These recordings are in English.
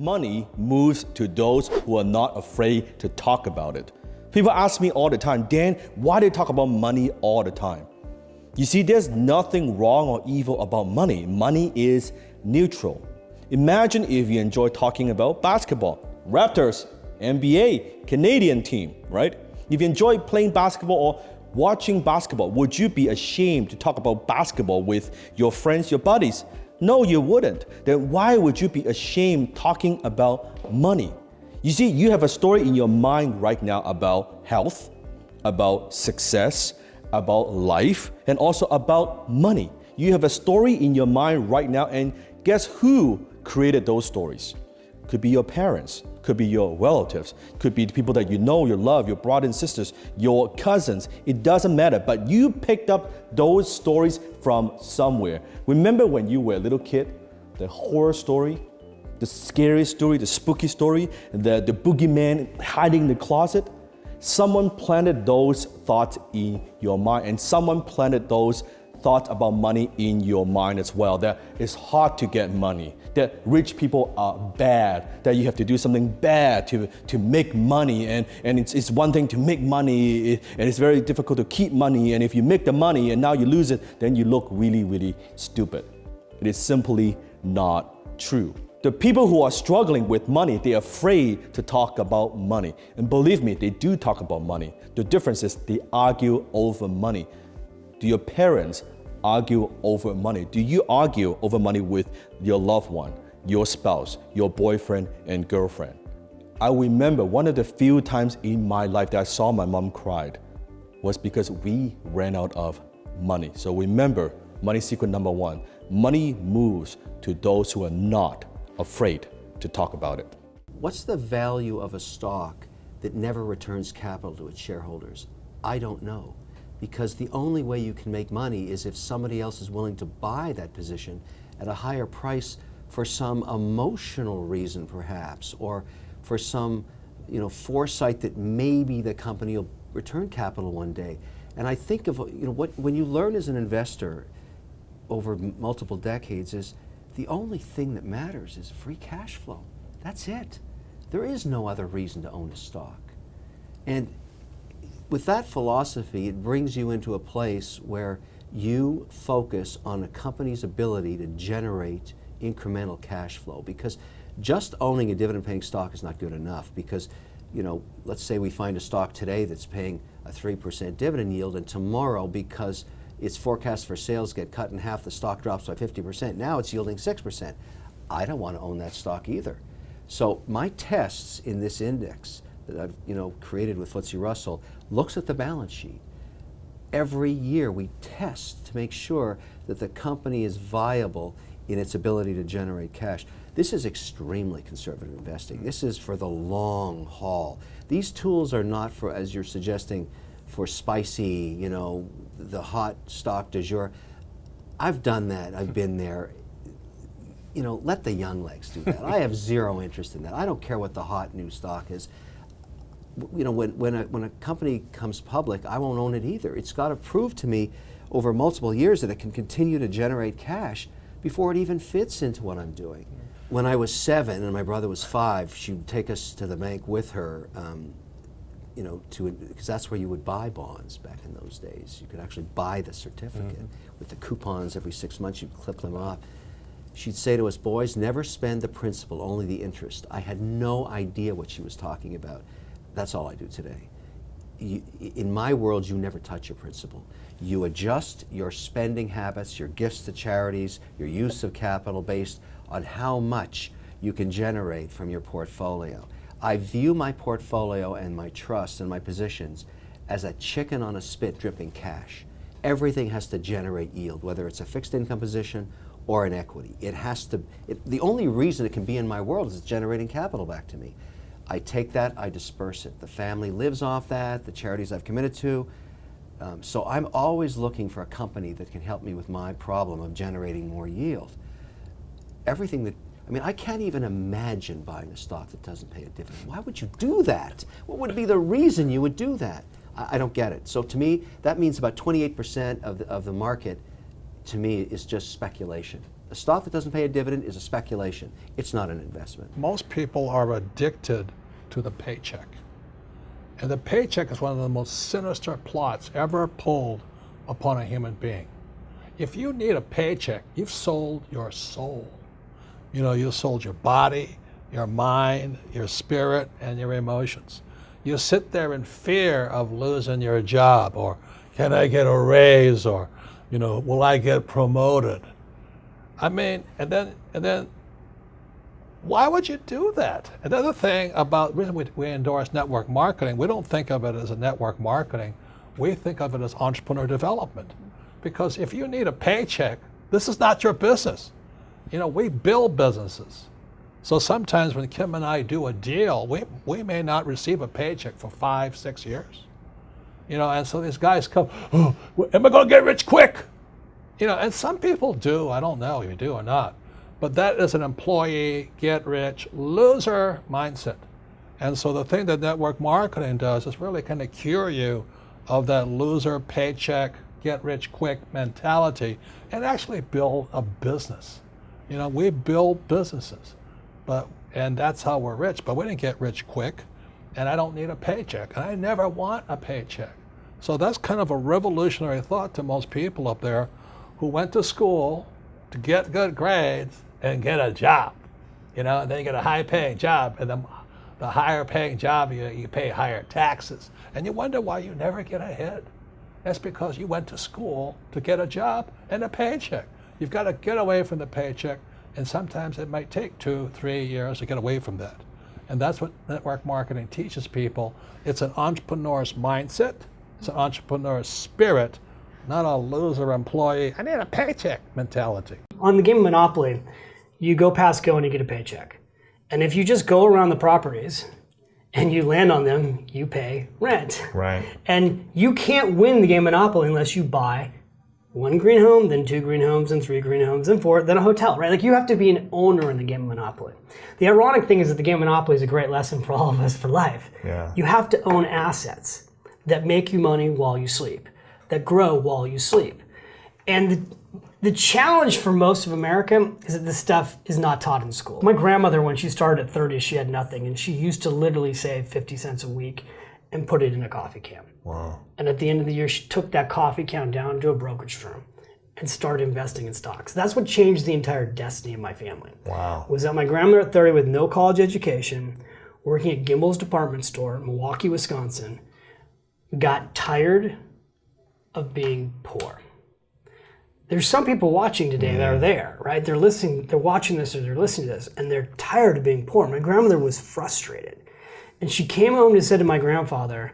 Money moves to those who are not afraid to talk about it. People ask me all the time, Dan, why do you talk about money all the time? You see, there's nothing wrong or evil about money. Money is neutral. Imagine if you enjoy talking about basketball, Raptors, NBA, Canadian team, right? If you enjoy playing basketball or watching basketball, would you be ashamed to talk about basketball with your friends, your buddies? No, you wouldn't. Then why would you be ashamed talking about money? You see, you have a story in your mind right now about health, about success, about life, and also about money. You have a story in your mind right now, and guess who created those stories? Could be your parents, could be your relatives, could be the people that you know, you love, your brothers and sisters, your cousins. It doesn't matter, but you picked up those stories from somewhere. Remember when you were a little kid, the horror story, the scary story, the spooky story, the boogeyman hiding in the closet? Someone planted those thoughts in your mind, and someone planted those thoughts about money in your mind as well, that it's hard to get money, that rich people are bad, that you have to do something bad to make money, and it's one thing to make money, and it's very difficult to keep money, and if you make the money and now you lose it, then you look really, really stupid. It is simply not true. The people who are struggling with money, they're afraid to talk about money. And believe me, they do talk about money. The difference is they argue over money. Do your parents argue over money? Do you argue over money with your loved one, your spouse, your boyfriend and girlfriend? I remember one of the few times in my life that I saw my mom cried was because we ran out of money. So remember, money secret number one, money moves to those who are not afraid to talk about it. What's the value of a stock that never returns capital to its shareholders? I don't know, because the only way you can make money is if somebody else is willing to buy that position at a higher price for some emotional reason perhaps, or for some foresight that maybe the company will return capital one day. And I think of when you learn as an investor over multiple decades is the only thing that matters is free cash flow. That's it. There is no other reason to own a stock. And with that philosophy, it brings you into a place where you focus on a company's ability to generate incremental cash flow, because just owning a dividend-paying stock is not good enough, because let's say we find a stock today that's paying a 3% dividend yield, and tomorrow, because its forecast for sales get cut in half, the stock drops by 50%. Now it's yielding 6%. I don't want to own that stock either. So my tests in this index that I've created with FTSE Russell looks at the balance sheet. Every year we test to make sure that the company is viable in its ability to generate cash. This is extremely conservative investing. This is for the long haul. These tools are not for, as you're suggesting, for spicy, the hot stock du jour. I've done that. I've been there. Let the young legs do that. I have zero interest in that. I don't care what the hot new stock is. When a company comes public, I won't own it either. It's got to prove to me over multiple years that it can continue to generate cash before it even fits into what I'm doing. When I was 7 and my brother was 5, she would take us to the bank with her, because that's where you would buy bonds back in those days. You could actually buy the certificate with the coupons every 6 months. You'd clip them off. She'd say to us, boys, never spend the principal, only the interest. I had no idea what she was talking about. That's all I do today. In my world, you never touch your principal. You adjust your spending habits, your gifts to charities, your use of capital based on how much you can generate from your portfolio. I view my portfolio and my trust and my positions as a chicken on a spit dripping cash. Everything has to generate yield, whether it's a fixed income position or an equity. It has to, the only reason it can be in my world is it's generating capital back to me. I take that, I disperse it. The family lives off that, the charities I've committed to. So I'm always looking for a company that can help me with my problem of generating more yield. Everything that, I can't even imagine buying a stock that doesn't pay a dividend. Why would you do that? What would be the reason you would do that? I don't get it. So to me, that means about 28% of the market, to me, is just speculation. A stock that doesn't pay a dividend is a speculation. It's not an investment. Most people are addicted to the paycheck. And the paycheck is one of the most sinister plots ever pulled upon a human being. If you need a paycheck, you've sold your soul. You've sold your body, your mind, your spirit, and your emotions. You sit there in fear of losing your job, or can I get a raise, or will I get promoted? I mean, and then why would you do that? Another thing about the reason we endorse network marketing, we don't think of it as a network marketing, we think of it as entrepreneur development. Because if you need a paycheck, this is not your business. We build businesses. So sometimes when Kim and I do a deal, we may not receive a paycheck for 5-6 years. And so these guys come, oh, am I going to get rich quick? And some people do, I don't know if you do or not. But that is an employee, get rich, loser mindset. And so the thing that network marketing does is really kind of cure you of that loser paycheck, get rich quick mentality and actually build a business. We build businesses, and that's how we're rich, but we didn't get rich quick, and I don't need a paycheck, and I never want a paycheck. So that's kind of a revolutionary thought to most people up there who went to school to get good grades and get a job, and then you get a high-paying job, and the higher-paying job, you pay higher taxes, and you wonder why you never get ahead. That's because you went to school to get a job and a paycheck. You've got to get away from the paycheck, and sometimes it might take 2-3 years to get away from that. And that's what network marketing teaches people. It's an entrepreneur's mindset, it's an entrepreneur's spirit, not a loser employee, I need a paycheck mentality. On the game of Monopoly, you go past go and you get a paycheck. And if you just go around the properties and you land on them, you pay rent. Right. And you can't win the game of Monopoly unless you buy 1 green home, then 2 green homes, then 3 green homes, then 4, then a hotel, right? Like you have to be an owner in the game of Monopoly. The ironic thing is that the game of Monopoly is a great lesson for all of us for life. Yeah. You have to own assets that make you money while you sleep, that grow while you sleep. And the challenge for most of America is that this stuff is not taught in school. My grandmother, when she started at 30, she had nothing, and she used to literally save 50 cents a week and put it in a coffee can. Wow. And at the end of the year, she took that coffee can down to a brokerage firm and started investing in stocks. That's what changed the entire destiny of my family. Wow. Was that my grandmother at 30 with no college education, working at Gimbel's department store in Milwaukee, Wisconsin, got tired of being poor. There's some people watching today that are there, right? They're listening, they're watching this or they're listening to this, and they're tired of being poor. My grandmother was frustrated. And she came home and said to my grandfather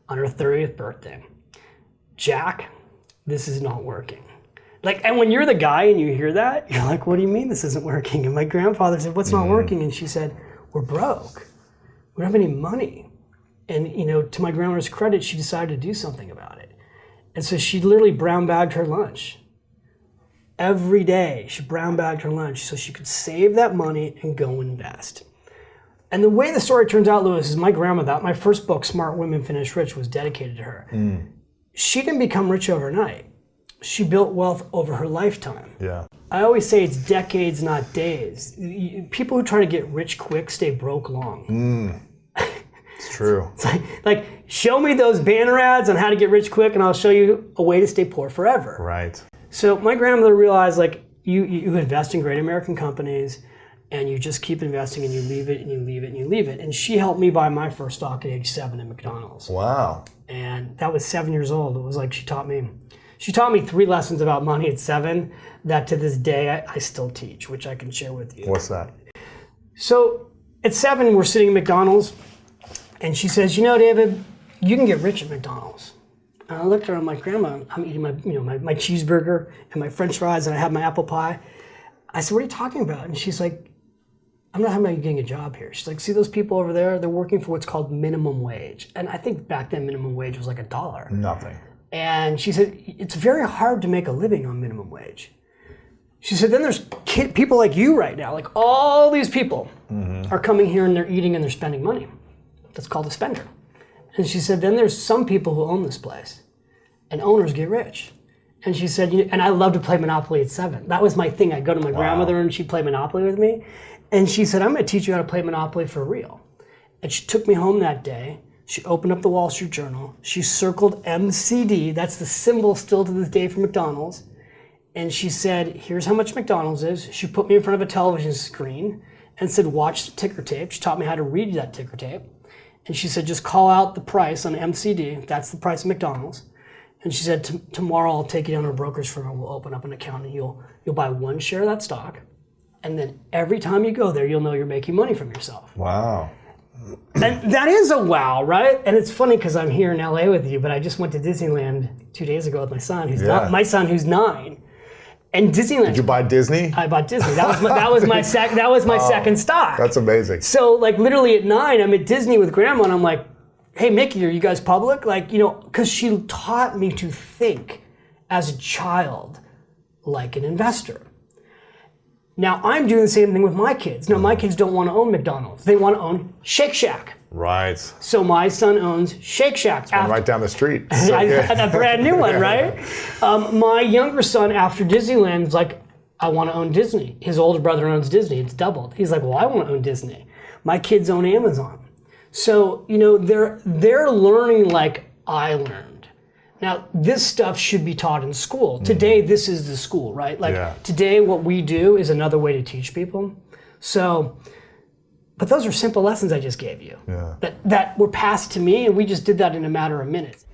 on her 30th birthday, Jack, this is not working. And when you're the guy and you hear that, you're like, what do you mean this isn't working? And my grandfather said, what's not working? And she said, we're broke. We don't have any money. And to my grandmother's credit, she decided to do something about it. And so she literally brown bagged her lunch. Every day, she brown bagged her lunch so she could save that money and go invest. And the way the story turns out, Lewis, is my grandmother, my first book, Smart Women Finish Rich, was dedicated to her. She didn't become rich overnight. She built wealth over her lifetime. Yeah. I always say it's decades, not days. People who try to get rich quick stay broke long. It's true. It's like, show me those banner ads on how to get rich quick and I'll show you a way to stay poor forever. Right. So my grandmother realized you invest in great American companies and you just keep investing and you leave it and you leave it and you leave it. And she helped me buy my first stock at age 7 at McDonald's. Wow. And that was 7 years old. It was like she taught me 3 lessons about money at 7 that to this day I still teach, which I can share with you. What's that? So at 7, we're sitting at McDonald's and she says, David, you can get rich at McDonald's. And I looked at her, I'm like, Grandma, I'm eating my cheeseburger and my French fries and I have my apple pie. I said, what are you talking about? And she's like, I'm not having you getting a job here. She's like, see those people over there? They're working for what's called minimum wage. And I think back then minimum wage was like $1. Nothing. And she said, it's very hard to make a living on minimum wage. She said, then there's people like you right now, like all these people are coming here and they're eating and they're spending money. That's called a spender. And she said, then there's some people who own this place and owners get rich. And she said, and I love to play Monopoly at 7. That was my thing. I'd go to my grandmother and she'd play Monopoly with me. And she said, I'm going to teach you how to play Monopoly for real. And she took me home that day. She opened up the Wall Street Journal. She circled MCD. That's the symbol still to this day for McDonald's. And she said, here's how much McDonald's is. She put me in front of a television screen and said, watch the ticker tape. She taught me how to read that ticker tape. And she said, just call out the price on MCD. That's the price of McDonald's. And she said, tomorrow I'll take you down to a broker's firm and we'll open up an account and you'll buy 1 share of that stock. And then every time you go there, you'll know you're making money from yourself. Wow. And that is a wow, right? And it's funny because I'm here in LA with you, but I just went to Disneyland 2 days ago with my son, who's 9. And Disneyland. Did you buy Disney? I bought Disney. That was my second stock. That's amazing. So like literally at 9, I'm at Disney with Grandma, and I'm like, hey, Mickey, are you guys public? Like, because she taught me to think as a child like an investor. Now, I'm doing the same thing with my kids. Now, my kids don't want to own McDonald's. They want to own Shake Shack. Right. So my son owns Shake Shack. Right down the street. A brand new one, right? My younger son, after Disneyland, was like, I want to own Disney. His older brother owns Disney. It's doubled. He's like, well, I want to own Disney. My kids own Amazon. So, they're learning like I learned. Now, this stuff should be taught in school. Today, this is the school, right? Today, what we do is another way to teach people. So, but those are simple lessons I just gave you that were passed to me, and we just did that in a matter of minutes.